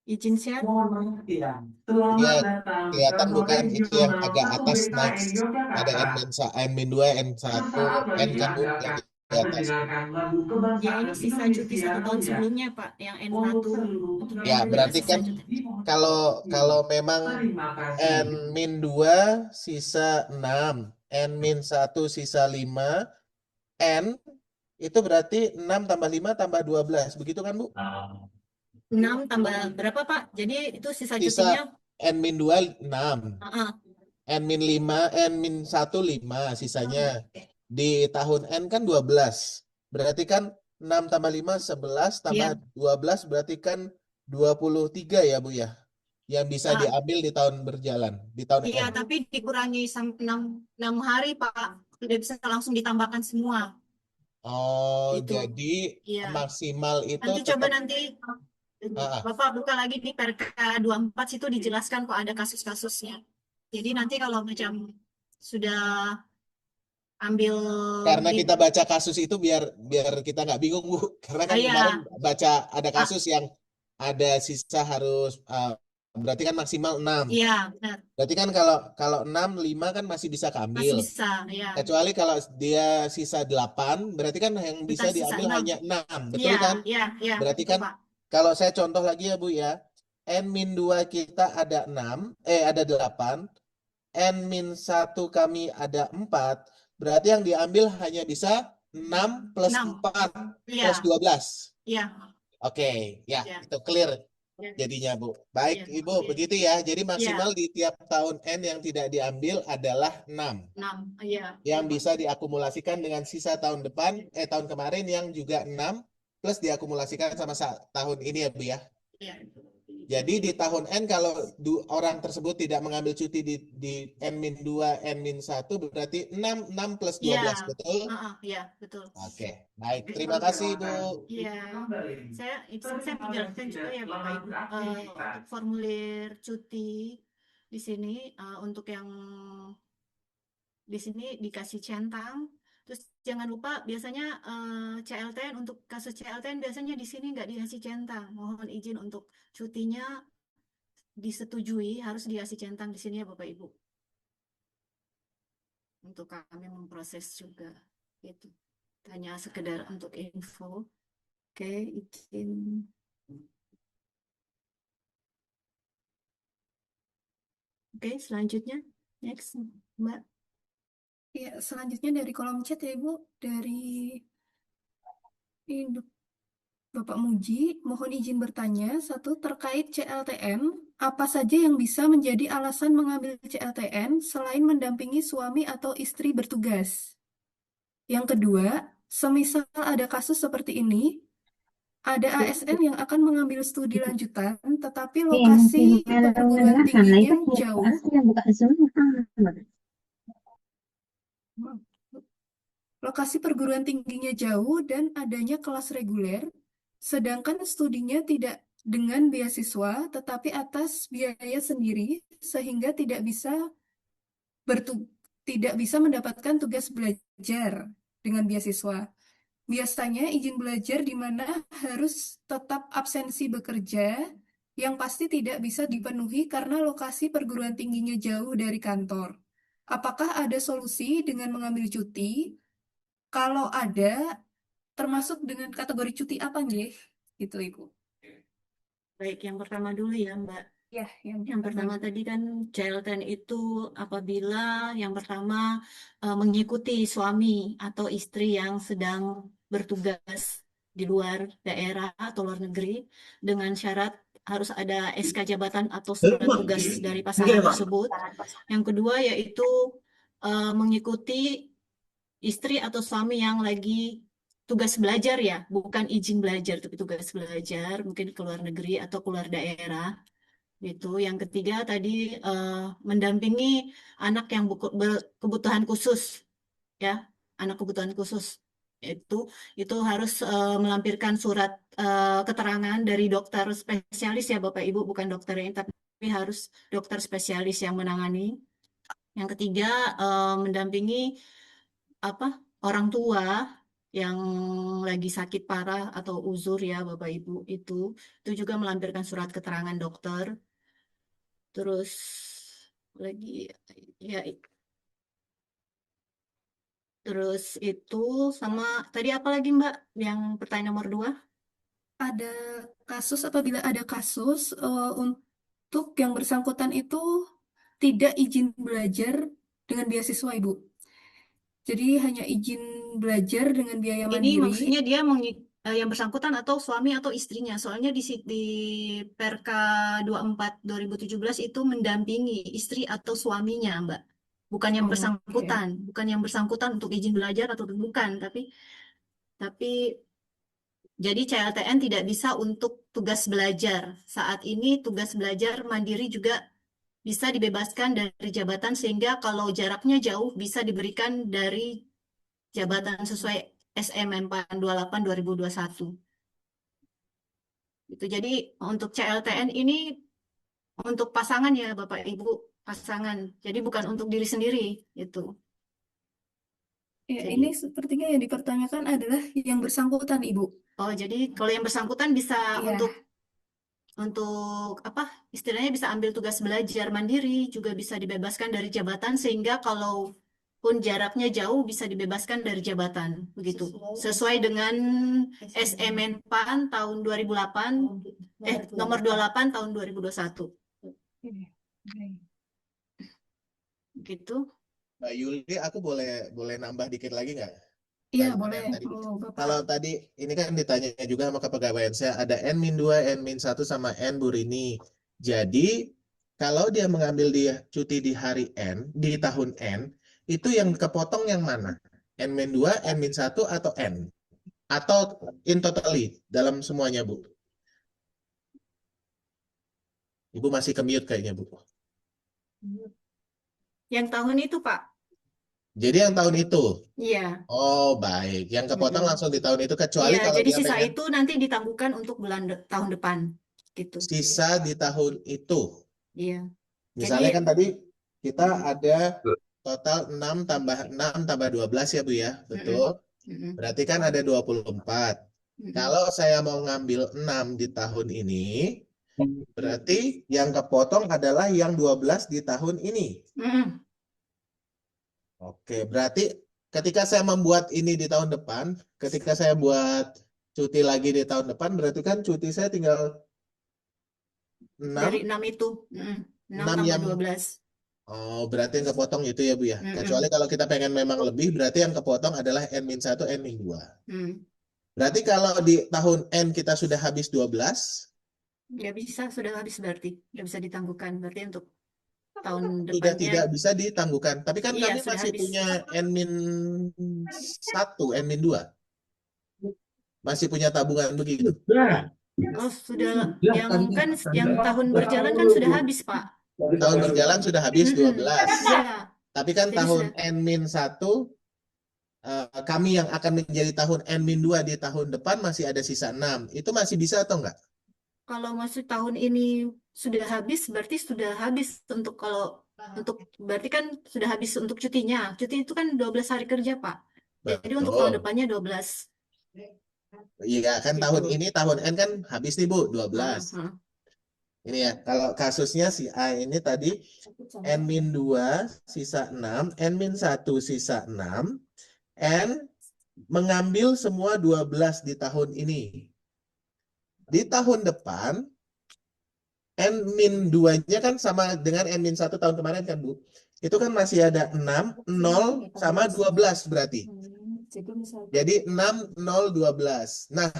izin share. Dia kelihatan bukan itu yang agak atas next. Ada N-2, N1, N kan Bu yang di atas. Ya ini sisa cuti 1 tahun sebelumnya Pak, yang N1 untuk Ya, N2 berarti sisa kan cuti. kalau kalau memang N-2 sisa 6, N-1 sisa 5, N itu berarti 6 tambah 5 tambah 12. Begitu kan, Bu? 6 tambah berapa Pak? Jadi itu sisa Sisa cutinya. N-2 6, Heeh. N-5, N-1 5 sisanya. Di tahun N kan 12. Berarti kan 6 tambah 5 11 tambah Iya. 12 berarti kan 23 ya, Bu ya. Yang bisa Ah, diambil di tahun berjalan, di tahun iya, N. tapi dikurangi sampai 6 hari Pak. Tidak bisa langsung ditambahkan semua. Oh, Itu. jadi Iya. maksimal itu Nanti coba tetap nanti ah, Bapak buka lagi di Perka 24 situ dijelaskan kok ada kasus-kasusnya. Jadi nanti kalau macam sudah ambil karena di kita baca kasus itu biar biar kita nggak bingung, Bu. Karena kan kemarin iya, baca ada ah, kasus yang ada sisa harus berarti kan maksimal 6. iya benar. Berarti kan kalau kalau 6 5 kan masih bisa Masih keambil. bisa, ya. Kecuali kalau dia sisa 8, berarti kan yang bisa Kita sisa diambil 6. hanya 6. Iya, Betul kan? iya, iya, Berarti betul kan Pak. kalau saya contoh lagi ya, Bu ya. N-2 kita ada 6, ada 8. N-1 kami ada 4. Berarti yang diambil hanya bisa 6 plus 6. 4 Iya, plus 12. iya, Oke, ya iya, itu clear iya, jadinya, Bu. Baik, iya, Ibu, oke. begitu ya. Jadi Iya, maksimal di tiap tahun N yang tidak diambil adalah 6. 6. Iya, Yang betul, Pak. bisa diakumulasikan dengan sisa tahun depan, tahun kemarin yang juga 6, plus diakumulasikan sama tahun ini ya, Bu ya. Iya. Jadi di tahun N kalau orang tersebut tidak mengambil cuti di N-2, N-1 berarti 6 plus Iya, 12, betul? iya, betul. Oke, baik. Terima kasih, Bu. Iya, saya menjelaskan juga ya Bapak Ibu untuk formulir cuti di sini untuk yang di sini dikasih centang. Terus jangan lupa biasanya CLTN untuk kasus CLTN biasanya di sini nggak dikasih centang. Mohon izin untuk cutinya disetujui harus dikasih centang di sini ya Bapak Ibu. Untuk kami memproses juga itu. Hanya sekedar untuk info. Oke, izin. Oke, selanjutnya. Next, Mbak. Ya, selanjutnya dari kolom chat ya Ibu, dari ini, Bapak Muji, mohon izin bertanya, satu terkait CLTN, apa saja yang bisa menjadi alasan mengambil CLTN selain mendampingi suami atau istri bertugas? Yang kedua, semisal ada kasus seperti ini, ada ASN yang akan mengambil studi lanjutan, tetapi Yang lokasi tinggal perguruan nah tingginya itu jauh. pasti yang buka Zoom. Lokasi perguruan tingginya jauh dan adanya kelas reguler, sedangkan studinya tidak dengan beasiswa, tetapi atas biaya sendiri, sehingga tidak bisa mendapatkan tugas belajar dengan beasiswa. Biasanya izin belajar di mana harus tetap absensi bekerja, yang pasti tidak bisa dipenuhi karena lokasi perguruan tingginya jauh dari kantor. Apakah ada solusi dengan mengambil cuti? Kalau ada, termasuk dengan kategori cuti apa nih? Gitu, Ibu. Baik, yang pertama dulu ya, Mbak. Ya, Yang pertama tadi kan CLTN itu apabila yang pertama mengikuti suami atau istri yang sedang bertugas di luar daerah atau luar negeri dengan syarat harus ada SK jabatan atau surat tugas dari pasangan tersebut. Yang kedua yaitu mengikuti istri atau suami yang lagi tugas belajar ya, bukan izin belajar, tapi tugas belajar, mungkin ke luar negeri atau keluar daerah. Gitu. Yang ketiga tadi mendampingi anak yang berkebutuhan khusus, ya, anak kebutuhan khusus itu itu harus melampirkan surat keterangan dari dokter spesialis ya Bapak Ibu, bukan dokter yang tapi harus dokter spesialis yang menangani. Yang ketiga mendampingi apa orang tua yang lagi sakit parah atau uzur ya Bapak Ibu itu juga melampirkan surat keterangan dokter. Terus lagi ya terus itu sama tadi apa lagi Mbak yang pertanyaan nomor 2? ada apabila ada kasus untuk yang bersangkutan itu tidak izin belajar dengan beasiswa, Ibu. Jadi hanya izin belajar dengan biaya Ini mandiri. maksudnya dia yang bersangkutan atau suami atau istrinya. Soalnya di Perka 24 2017 itu mendampingi istri atau suaminya, Mbak. Bukan yang Oh, bersangkutan, bukan yang bersangkutan untuk izin belajar atau bukan, tapi jadi CLTN tidak bisa untuk tugas belajar. Saat ini tugas belajar mandiri juga bisa dibebaskan dari jabatan sehingga kalau jaraknya jauh bisa diberikan dari jabatan sesuai SMM 28 2021. Itu jadi untuk CLTN ini untuk pasangan ya Bapak Ibu, pasangan. Jadi bukan untuk diri sendiri itu. ya, Jadi ini sepertinya yang dipertanyakan adalah yang bersangkutan, Ibu. jadi kalau yang bersangkutan bisa Iya. untuk apa istilahnya bisa ambil tugas belajar mandiri juga bisa dibebaskan dari jabatan sehingga kalau pun jaraknya jauh bisa dibebaskan dari jabatan begitu sesuai dengan SMN PAN tahun 2008 nomor 28 tahun 2021 gitu. Mbak Yuli, aku boleh nambah dikit lagi nggak? Iya, Kalimat boleh. yang tadi. Oh, Bapak. Kalau tadi ini kan ditanya juga sama kepegawaian saya, ada N-2, N-1 sama N Bu Rini. Jadi kalau dia mengambil cuti di hari N, di tahun N, itu yang kepotong yang mana? N-2, N-1 atau N? Atau in totally dalam semuanya Bu? Ibu masih ke-mute kayaknya Bu. Yang tahun itu Pak. Jadi yang tahun itu? Iya. Oh baik, yang kepotong langsung di tahun itu kecuali Iya, kalau jadi dia sisa pengen itu nanti ditangguhkan untuk tahun depan gitu. sisa di tahun itu. Iya. Misalnya Jadi kan tadi kita ada total 6 tambah 6 tambah 12 ya Bu ya, betul? Berarti kan ada 24. Kalau saya mau ngambil 6 di tahun ini, berarti yang kepotong adalah yang 12 di tahun ini. Oke, berarti ketika saya membuat ini di tahun depan, ketika saya buat cuti lagi di tahun depan, berarti kan cuti saya tinggal 6. dari 6 itu 6 tambah yang 12. Oh, berarti yang kepotong itu ya Bu ya. Kecuali kalau kita pengen memang lebih, berarti yang kepotong adalah N-1, N-2. Berarti kalau di tahun N kita sudah habis 12, Ya bisa, sudah habis berarti. Sudah bisa ditangguhkan. Berarti untuk tahun sudah depannya tidak bisa ditangguhkan. Tapi kan iya, kami sudah masih habis. punya N-1, N-2. Masih punya tabungan begitu. Oh, sudah yang tahun berjalan kan sudah habis, Pak. Tahun berjalan sudah habis 12. Ya, Tapi kan jadi tahun sudah. N-1 kami yang akan menjadi tahun N-2 di tahun depan masih ada sisa 6. Itu masih bisa atau enggak? Kalau masuk tahun ini sudah habis, berarti sudah habis untuk berarti kan sudah habis untuk cutinya. Cuti itu kan 12 hari kerja, Pak. Jadi untuk tahun Betul. depannya 12. Iya kan tahun Gitu. ini tahun N kan habis nih Bu 12. Heeh. Ini ya, kalau kasusnya si A ini tadi N-2 sisa 6, N-1 sisa 6, N mengambil semua 12 di tahun ini. Di tahun depan, N-2-nya kan sama dengan N-1 tahun kemarin kan, Bu? Itu kan masih ada 6, 0, sama 12 berarti. Jadi 6, 0, 12. Nah,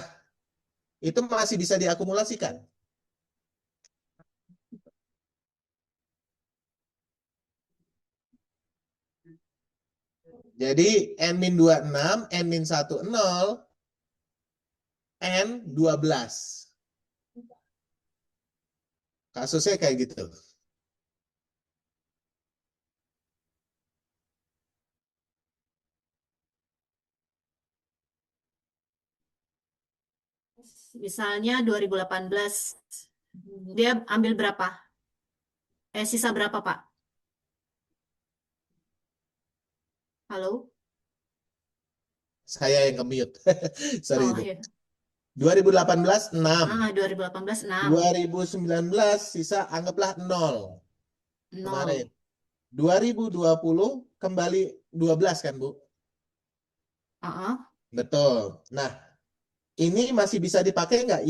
itu masih bisa diakumulasikan. Jadi N-2 6, N-1 0, N 12. Kasusnya kayak gitu. Misalnya 2018, dia ambil berapa? Sisa berapa, Pak? Halo? Saya yang ke-mute. Sorry, Oh, Bu. iya. 2018 6. 2018 6. 2019 sisa anggaplah 0 kemarin. 0. 2020 kembali 12 kan, Bu? Heeh. Betul. Nah, ini masih bisa dipakai nggak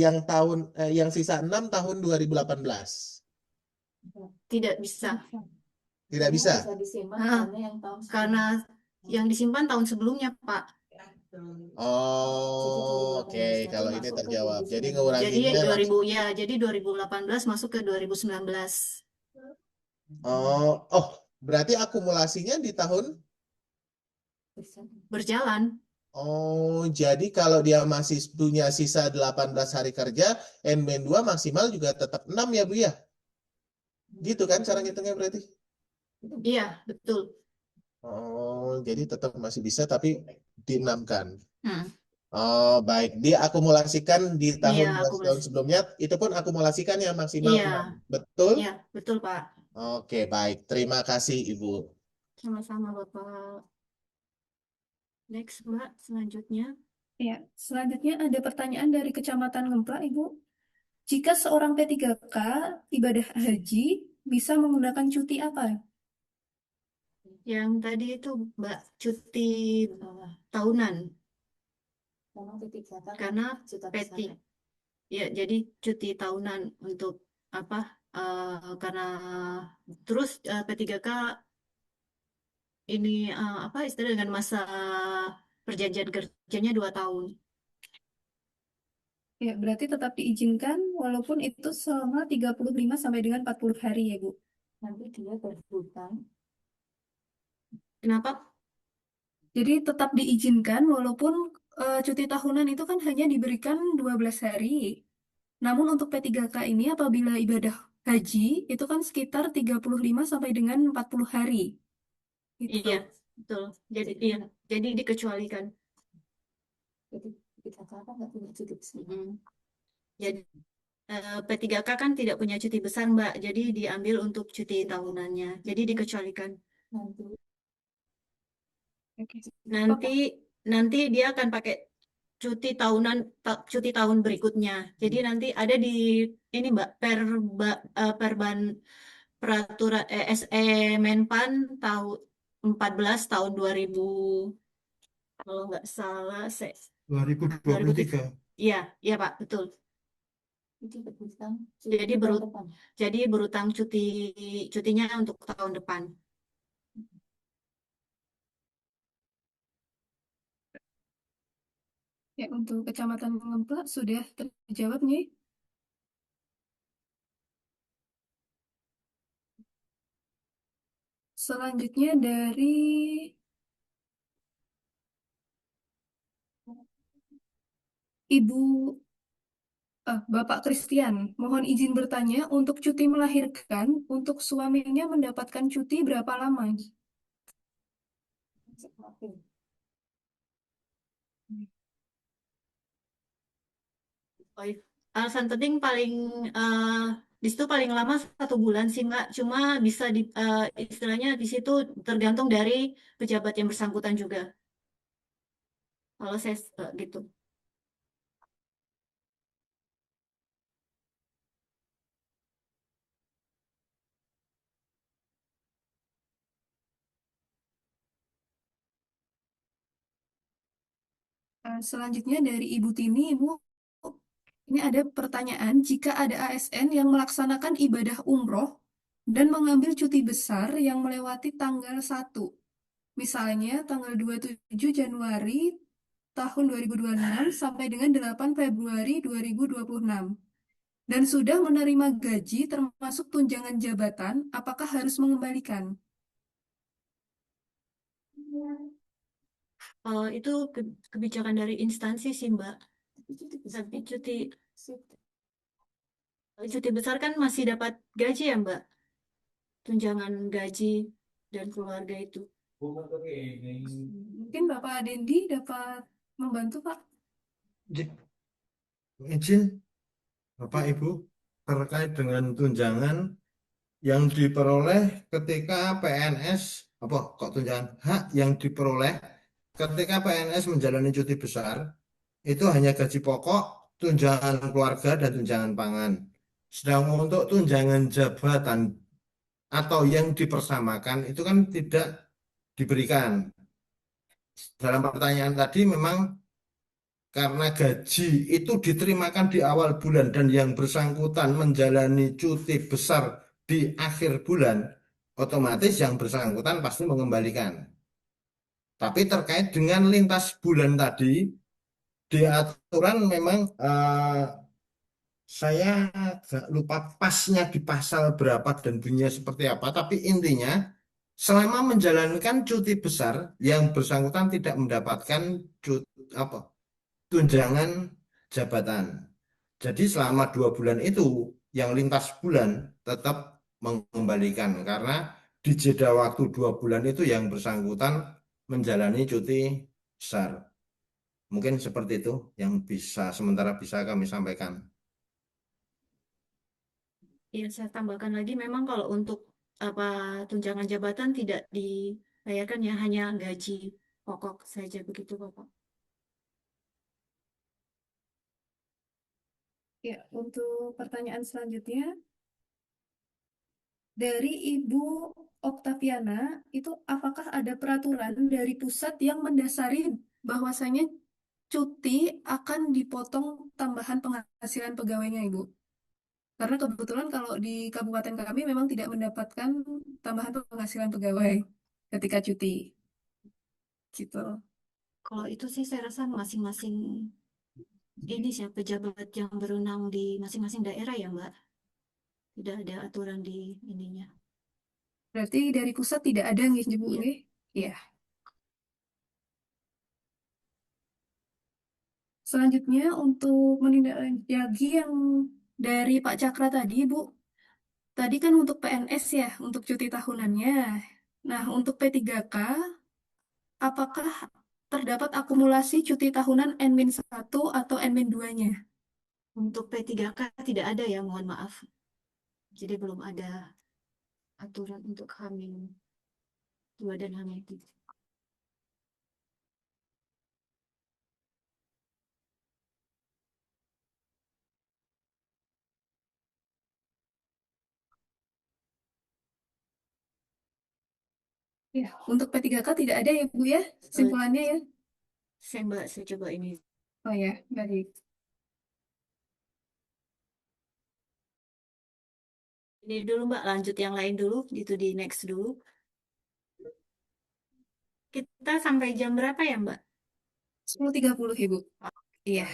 yang sisa 6 tahun 2018? Tidak bisa. Tidak bisa. Karena yang disimpan tahun sebelumnya, Pak. Oh, oke. Kalau ini terjawab. Jadi Jadi nguranginnya 2018 masuk ke 2019. oh, berarti akumulasinya di tahun Berjalan. Oh, jadi kalau dia masih punya sisa 18 hari kerja, N-2 maksimal juga tetap 6 ya, Bu ya? Gitu kan cara ngitungnya berarti? Iya, betul. Oh, jadi tetap masih bisa tapi dienamkan. Hmm. Oh, baik. Diakumulasikan di tahun Iya, 12 tahun sebelumnya, itu pun akumulasikan yang maksimal Iya, 6. Betul? iya, betul, Pak. Oke, baik. Terima kasih, Ibu. Sama-sama, Bapak. Next, Mbak, selanjutnya. Ya, selanjutnya ada pertanyaan dari Kecamatan Ngemplak, Ibu. Jika seorang P3K ibadah haji, bisa menggunakan cuti apa? Yang tadi itu, Mbak, cuti tahunan. Karena PT, ya, jadi cuti tahunan untuk apa? Karena terus P3K ini apa istilah dengan masa perjanjian kerjanya 2 tahun. Ya, berarti tetap diizinkan walaupun itu selama 35 sampai dengan 40 hari ya, Bu. Nanti dia berhutang. Kenapa? Jadi tetap diizinkan walaupun cuti tahunan itu kan hanya diberikan 12 hari. Namun untuk P3K ini apabila ibadah haji itu kan sekitar 35 sampai dengan 40 hari. Gitu. Iya, betul. Iya, jadi dikecualikan. Jadi P3K kan tidak punya cuti besar, Mbak. Jadi diambil untuk cuti tahunannya. Jadi dikecualikan. Nanti nanti dia akan pakai cuti tahun berikutnya. Jadi nanti ada di ini Mbak perban peraturan SE Menpan tahun 14 tahun 2000 kalau nggak salah 2023. Iya, iya Pak, betul. Jadi berutang cutinya untuk tahun depan. Ya, untuk Kecamatan Ngemplak sudah terjawab nih. Selanjutnya dari Ibu Bapak Christian, mohon izin bertanya, untuk cuti melahirkan, untuk suaminya mendapatkan cuti berapa lama? Baik. Alasan penting paling di situ paling lama 1 bulan sih Mbak. Cuma bisa istilahnya di situ tergantung dari pejabat yang bersangkutan juga. Kalau saya gitu. Selanjutnya dari Ibu Tini, Ibu, ini ada pertanyaan, jika ada ASN yang melaksanakan ibadah umroh dan mengambil cuti besar yang melewati tanggal 1, misalnya tanggal 27 Januari tahun 2026 sampai dengan 8 Februari 2026, dan sudah menerima gaji termasuk tunjangan jabatan, apakah harus mengembalikan? Itu kebijakan dari instansi sih Mbak. Tapi cuti besar kan masih dapat gaji ya Mbak. Tunjangan gaji dan keluarga itu. Mungkin Bapak Dendi dapat membantu, Pak. Izin Bapak Ibu terkait dengan tunjangan yang diperoleh ketika PNS hak yang diperoleh ketika PNS menjalani cuti besar itu hanya gaji pokok, tunjangan keluarga dan tunjangan pangan. Sedang untuk tunjangan jabatan atau yang dipersamakan itu kan tidak diberikan. Dalam pertanyaan tadi memang karena gaji itu diterimakan di awal bulan dan yang bersangkutan menjalani cuti besar di akhir bulan, otomatis yang bersangkutan pasti mengembalikan. Tapi terkait dengan lintas bulan tadi, di aturan memang saya agak lupa pasnya di pasal berapa dan bunyinya seperti apa, tapi intinya selama menjalankan cuti besar yang bersangkutan tidak mendapatkan apa, tunjangan jabatan. Jadi selama 2 bulan itu yang lintas bulan tetap mengembalikan karena di jeda waktu 2 bulan itu yang bersangkutan menjalani cuti besar. Mungkin seperti itu yang sementara bisa kami sampaikan. Iya, saya tambahkan lagi memang kalau untuk apa tunjangan jabatan tidak dibayarkan ya, hanya gaji pokok saja begitu Bapak. Ya, untuk pertanyaan selanjutnya dari Ibu Oktaviana, itu apakah ada peraturan dari pusat yang mendasari bahwasanya cuti akan dipotong tambahan penghasilan pegawainya, Ibu? Karena kebetulan kalau di kabupaten kami memang tidak mendapatkan tambahan penghasilan pegawai ketika cuti. Gitu. Kalau itu sih saya rasa masing-masing ini sih pejabat yang berwenang di masing-masing daerah ya Mbak. Tidak ada aturan di ininya. Berarti dari pusat tidak ada nggih, Ibu? Iya. Nggih? Iya. Selanjutnya untuk menindaklanjuti yang dari Pak Cakra tadi, Bu. Tadi kan untuk PNS ya, untuk cuti tahunannya. Nah, untuk P3K, apakah terdapat akumulasi cuti tahunan N-1 atau N-2-nya? Untuk P3K tidak ada ya, mohon maaf. Jadi belum ada aturan untuk H-2 dan H-3. Ya, untuk P3K tidak ada ya, Bu ya? Simpulannya ya? Saya coba ini. Oh ya, baik. Ini dulu Mbak, lanjut yang lain dulu, itu di next dulu. Kita sampai jam berapa ya Mbak? 10.30 Ibu. Iya.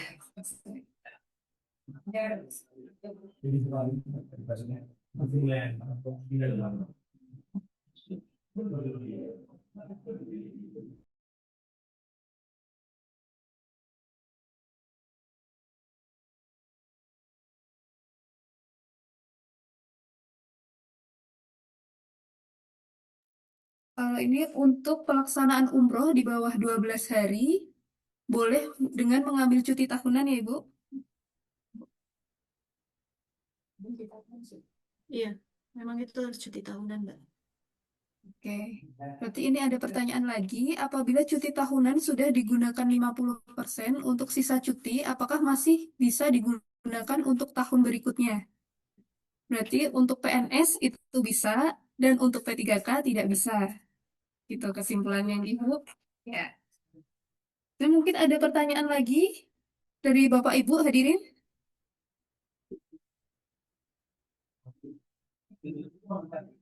Ini untuk pelaksanaan umroh di bawah 12 hari, boleh dengan mengambil cuti tahunan ya, Ibu? Iya, memang itu harus cuti tahunan, Mbak. Oke, berarti ini ada pertanyaan lagi. Apabila cuti tahunan sudah digunakan 50% untuk sisa cuti, apakah masih bisa digunakan untuk tahun berikutnya? Berarti untuk PNS itu bisa, dan untuk P3K tidak bisa. Gitu kesimpulannya, Ibu. Ya. Dan mungkin ada pertanyaan lagi dari Bapak Ibu hadirin.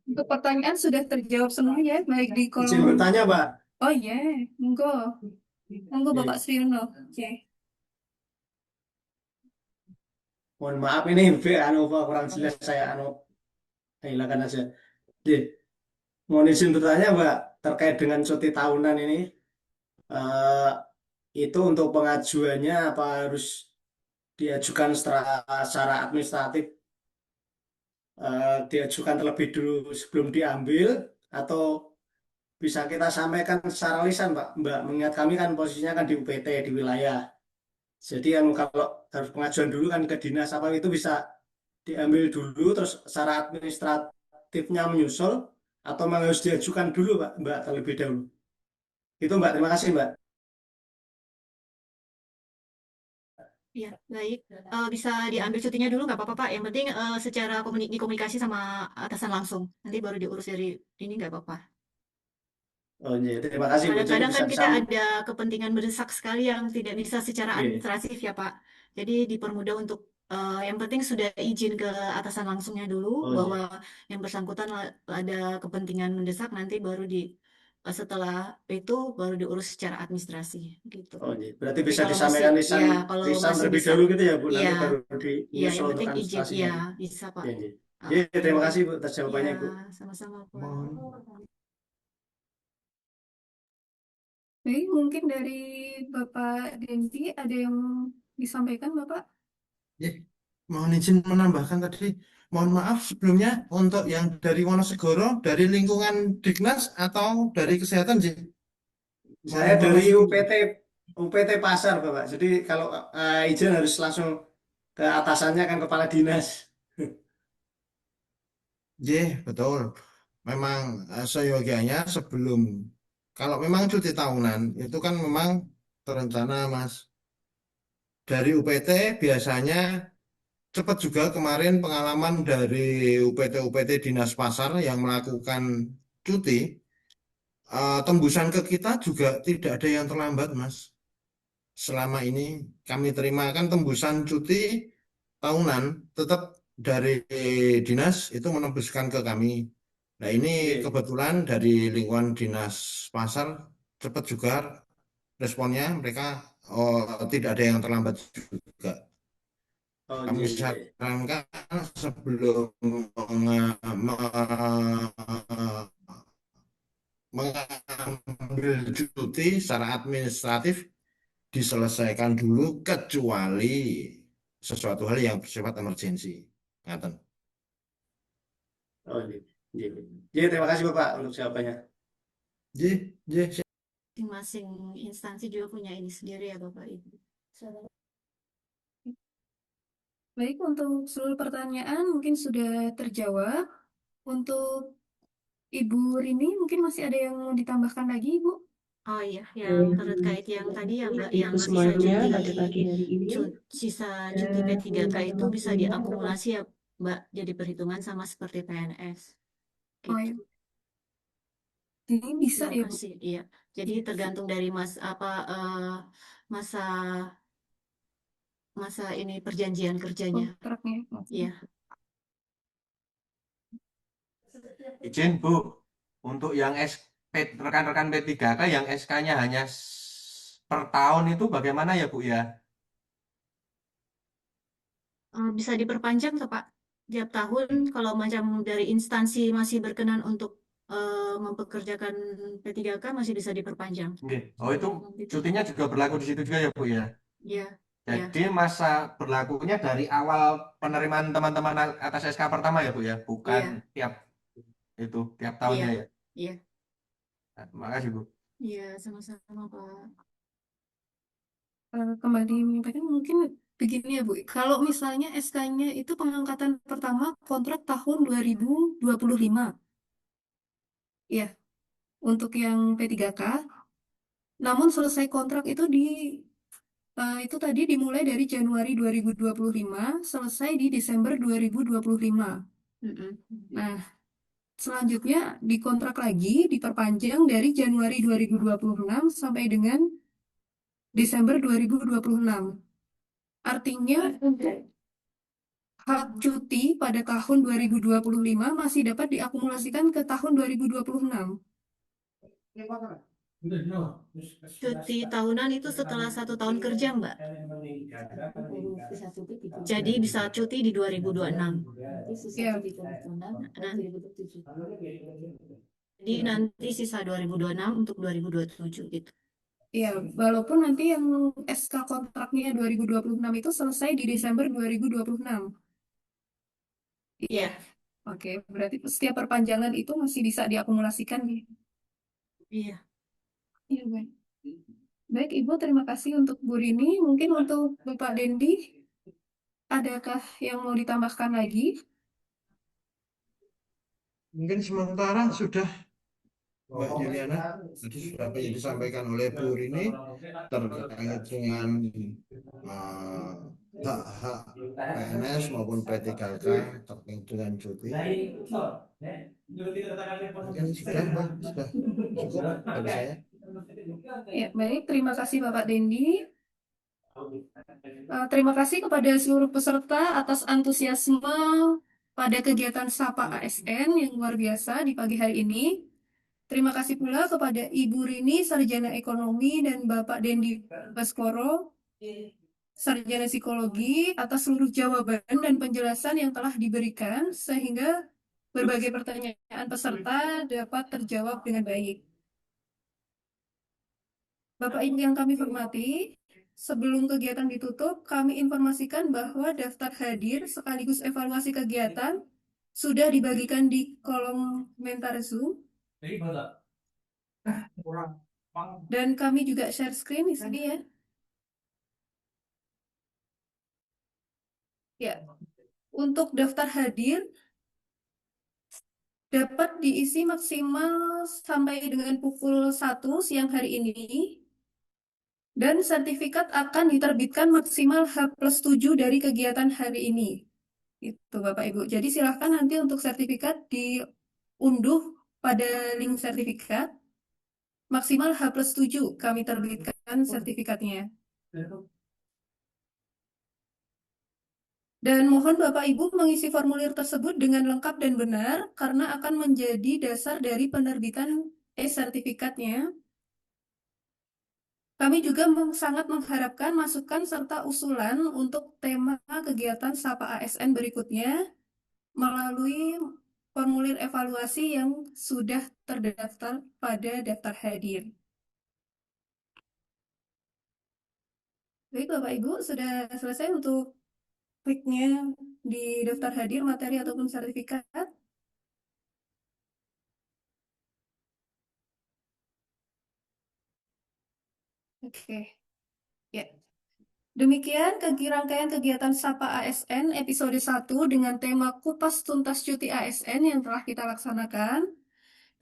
Untuk pertanyaan sudah terjawab semuanya, baik di Izin kolom. bertanya, Mbak. Oh iya, monggo. Monggo Oke. Bapak Sriono. Oke. Mohon maaf ini Pak, kurang jelas saya hilangkan aja. Oke. Mohon izin bertanya, Mbak, terkait dengan cuti tahunan ini, eh, itu untuk pengajuannya apa harus diajukan secara administratif, diajukan terlebih dulu sebelum diambil, atau bisa kita sampaikan secara lisan, Mbak? Mengingat kami kan posisinya kan di UPT di wilayah. Jadi yang kalau harus pengajuan dulu kan ke dinas apa itu bisa diambil dulu terus secara administratifnya menyusul atau memang harus diajukan dulu Mbak terlebih dahulu. Itu Mbak, terima kasih Mbak. Iya, baik. Bisa diambil cutinya dulu nggak apa-apa, Pak. Yang penting secara dikomunikasi sama atasan langsung. Nanti baru diurus dari ini nggak apa-apa. Oh iya, terima kasih Bu. Jadi Kadang-kadang bisa kan kita disambung. ada kepentingan mendesak sekali yang tidak bisa secara Iya. administratif ya, Pak. Jadi dipermudah untuk yang penting sudah izin ke atasan langsungnya dulu Oh iya. bahwa yang bersangkutan ada kepentingan mendesak, nanti baru setelah itu baru diurus secara administrasi gitu. Oh iya. Berarti Tapi bisa kalau disampaikan masih lisan ya kalau lisan masih terlebih bisa, dahulu gitu ya Bu. Nanti iya, baru iya, dinyusul yang untuk penting izin, administrasinya. iya bisa, Pak. Iya, iya. Iya, terima kasih Bu atas Iya, jawabannya Bu. sama-sama, Pak. Mohon. Baik, mungkin dari Bapak Denti ada yang disampaikan, Bapak? Ya, mohon izin menambahkan tadi. Mohon maaf sebelumnya untuk yang dari Wonosegoro, dari lingkungan Dignas atau dari kesehatan sih? Saya Mohon dari maaf. UPT Pasar, Bapak. Jadi kalau izin harus langsung ke atasannya kan kepala dinas. Betul. Memang seyogianya sebelum, kalau memang cuti tahunan, itu kan memang terencana, Mas. Dari UPT biasanya cepat juga kemarin pengalaman dari UPT-UPT Dinas Pasar yang melakukan cuti, tembusan ke kita juga tidak ada yang terlambat, Mas. Selama ini kami terima kan tembusan cuti tahunan tetap dari dinas itu menembuskan ke kami. Nah ini Iya. kebetulan dari lingkungan dinas pasar cepat juga responnya mereka tidak ada yang terlambat juga. Oh Kami iya, iya. sarankan sebelum mengambil cuti secara administratif diselesaikan dulu kecuali sesuatu hal yang bersifat emergensi. Ngaten. Oh iya. Iya. Iya, terima kasih Bapak untuk jawabannya. Ye, ye, Masing-masing instansi juga punya ini sendiri ya Bapak Ibu. Baik, untuk seluruh pertanyaan mungkin sudah terjawab. Untuk Ibu Rini, mungkin masih ada yang mau ditambahkan lagi, Ibu? Oh iya, yang terkait yang tadi ya Mbak, yang sisa cuti P3K itu bisa diakumulasi ya Mbak, jadi perhitungan sama seperti PNS. Oh Gitu. iya. Ini bisa Terima ya, Bu? kasih. Iya. Jadi tergantung dari masa masa ini perjanjian kerjanya. Kontraknya. Iya. Izin Bu, untuk yang rekan-rekan P3K yang SK-nya hanya per tahun itu bagaimana ya Bu ya? Bisa diperpanjang toh Pak, tiap tahun kalau macam dari instansi masih berkenan untuk mempekerjakan P3K masih bisa diperpanjang. Oke. Oh itu cutinya juga berlaku di situ juga ya Bu ya? Iya. Jadi masa berlakunya dari awal penerimaan teman-teman atas SK pertama ya Bu ya? Bukan Iya. tiap tahunnya ya? Iya. Nah, makasih Bu. Iya, sama-sama, Pak. Kembali menyampaikan mungkin begini ya Bu, kalau misalnya SK-nya itu pengangkatan pertama kontrak tahun 2025, ya, untuk yang P3K, namun selesai kontrak itu itu tadi dimulai dari Januari 2025, selesai di Desember 2025. Mm-mm. Nah, selanjutnya dikontrak lagi, diperpanjang dari Januari 2026 sampai dengan Desember 2026. Artinya untuk hak cuti pada tahun 2025 masih dapat diakumulasikan ke tahun 2026. Cuti tahunan itu setelah 1 tahun kerja, Mbak. Jadi bisa cuti di 2026. Ya, Nah, jadi nanti sisa 2026 untuk 2027 gitu. ya, walaupun nanti yang SK kontraknya 2026 itu selesai di Desember 2026. Iya, Oke, berarti setiap perpanjangan itu masih bisa diakumulasikan ya. iya. Iya, baik. Baik, Ibu, terima kasih untuk Bu Rini. Mungkin untuk Bapak Dendi, adakah yang mau ditambahkan lagi? Mungkin sementara sudah Mbak Juliana, tadi sudah banyak disampaikan oleh Bu Rini terkait dengan eh, hak-hak PNS maupun P3K terkait dengan cuti. Mungkin sudah, Mbak, sudah cukup dari saya. Ya, baik. Terima kasih Bapak Dendi. Terima kasih kepada seluruh peserta atas antusiasme pada kegiatan Sapa ASN yang luar biasa di pagi hari ini. Terima kasih pula kepada Ibu Rini, Sarjana Ekonomi, dan Bapak Dendi Baskoro, Sarjana Psikologi, atas seluruh jawaban dan penjelasan yang telah diberikan, sehingga berbagai pertanyaan peserta dapat terjawab dengan baik. Bapak Ibu yang kami hormati, sebelum kegiatan ditutup, kami informasikan bahwa daftar hadir sekaligus evaluasi kegiatan sudah dibagikan di kolom komentar Zoom. Dan kami juga share screen di sini ya. Ya, untuk daftar hadir dapat diisi maksimal sampai dengan pukul 1 siang hari ini. Dan sertifikat akan diterbitkan maksimal H+7 dari kegiatan hari ini. Itu Bapak Ibu. Jadi silahkan nanti untuk sertifikat diunduh pada link sertifikat. Maksimal H+7 kami terbitkan sertifikatnya. Dan mohon Bapak Ibu mengisi formulir tersebut dengan lengkap dan benar karena akan menjadi dasar dari penerbitan e-sertifikatnya. Kami juga sangat mengharapkan masukan serta usulan untuk tema kegiatan Sapa ASN berikutnya melalui formulir evaluasi yang sudah terdaftar pada daftar hadir. Baik, Bapak Ibu, sudah selesai untuk kliknya di daftar hadir materi ataupun sertifikat. Oke, ya. Demikian rangkaian kegiatan Sapa ASN episode 1 dengan tema Kupas Tuntas Cuti ASN yang telah kita laksanakan.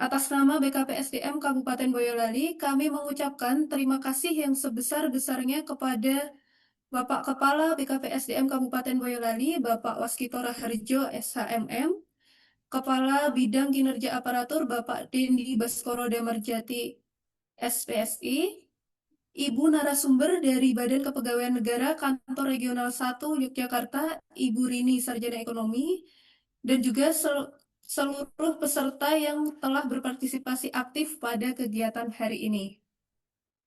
Atas nama BKPSDM Kabupaten Boyolali, kami mengucapkan terima kasih yang sebesar-besarnya kepada Bapak Kepala BKPSDM Kabupaten Boyolali, Bapak Waskito Raharjo, SHMM, Kepala Bidang Kinerja Aparatur, Bapak Dendi Baskoro Damarjati, SPSI, Ibu narasumber dari Badan Kepegawaian Negara Kantor Regional 1 Yogyakarta, Ibu Rini Sarjana Ekonomi, dan juga seluruh peserta yang telah berpartisipasi aktif pada kegiatan hari ini.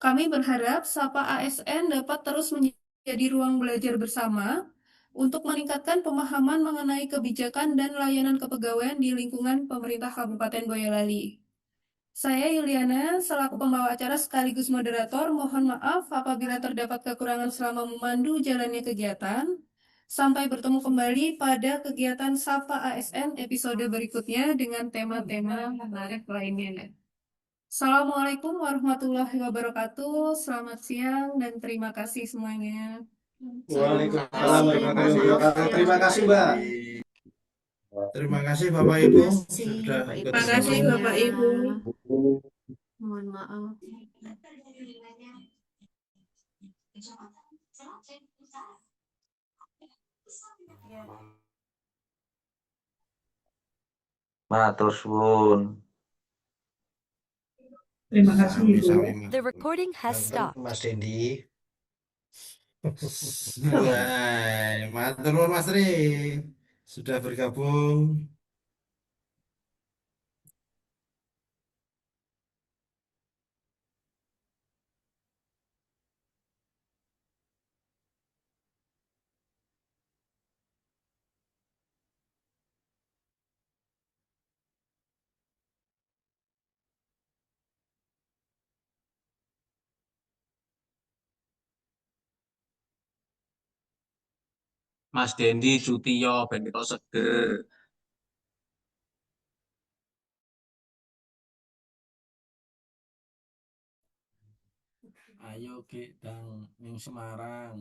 Kami berharap Sapa ASN dapat terus menjadi ruang belajar bersama untuk meningkatkan pemahaman mengenai kebijakan dan layanan kepegawaian di lingkungan pemerintah Kabupaten Boyolali. Saya Yuliana, selaku pembawa acara sekaligus moderator, mohon maaf apabila terdapat kekurangan selama memandu jalannya kegiatan. Sampai bertemu kembali pada kegiatan Sapa ASN episode berikutnya dengan tema-tema menarik lainnya. Assalamualaikum warahmatullahi wabarakatuh. Selamat siang dan terima kasih semuanya. Waalaikumsalam Terima warahmatullahi kasih. wabarakatuh. Terima kasih, Mbak. Terima kasih Bapak Terima Ibu kasih sudah Bapak Ibu ikut Terima kasih bergabung. Bapak Ibu. semuanya. Mohon maaf. Matur suwun. Terima kasih Ibu. Sami-sami The recording has stopped. Mas Dendi. Hai, matur nuwun Mas Tri sudah bergabung. Mas Dendi cuti yo ben kita seger. Ayo Dang ning Semarang.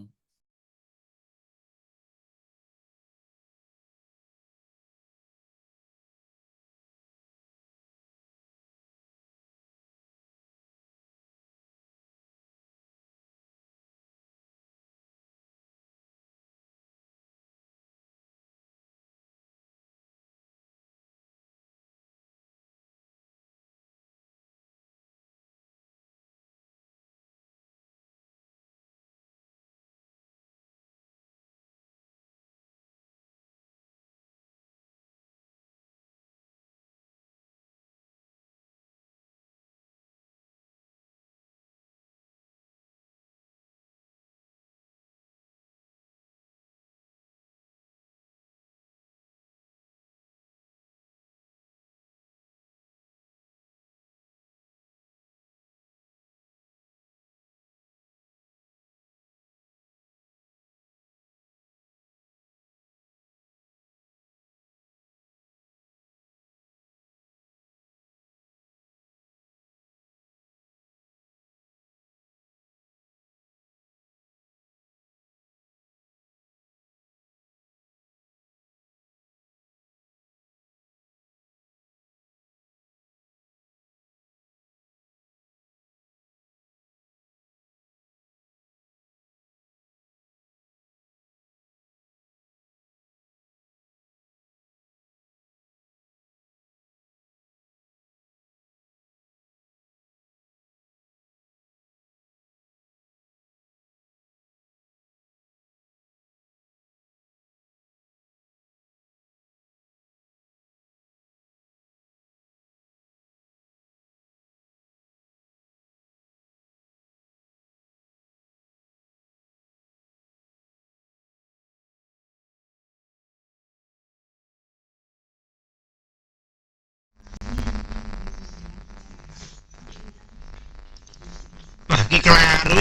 Wah, iki kelaru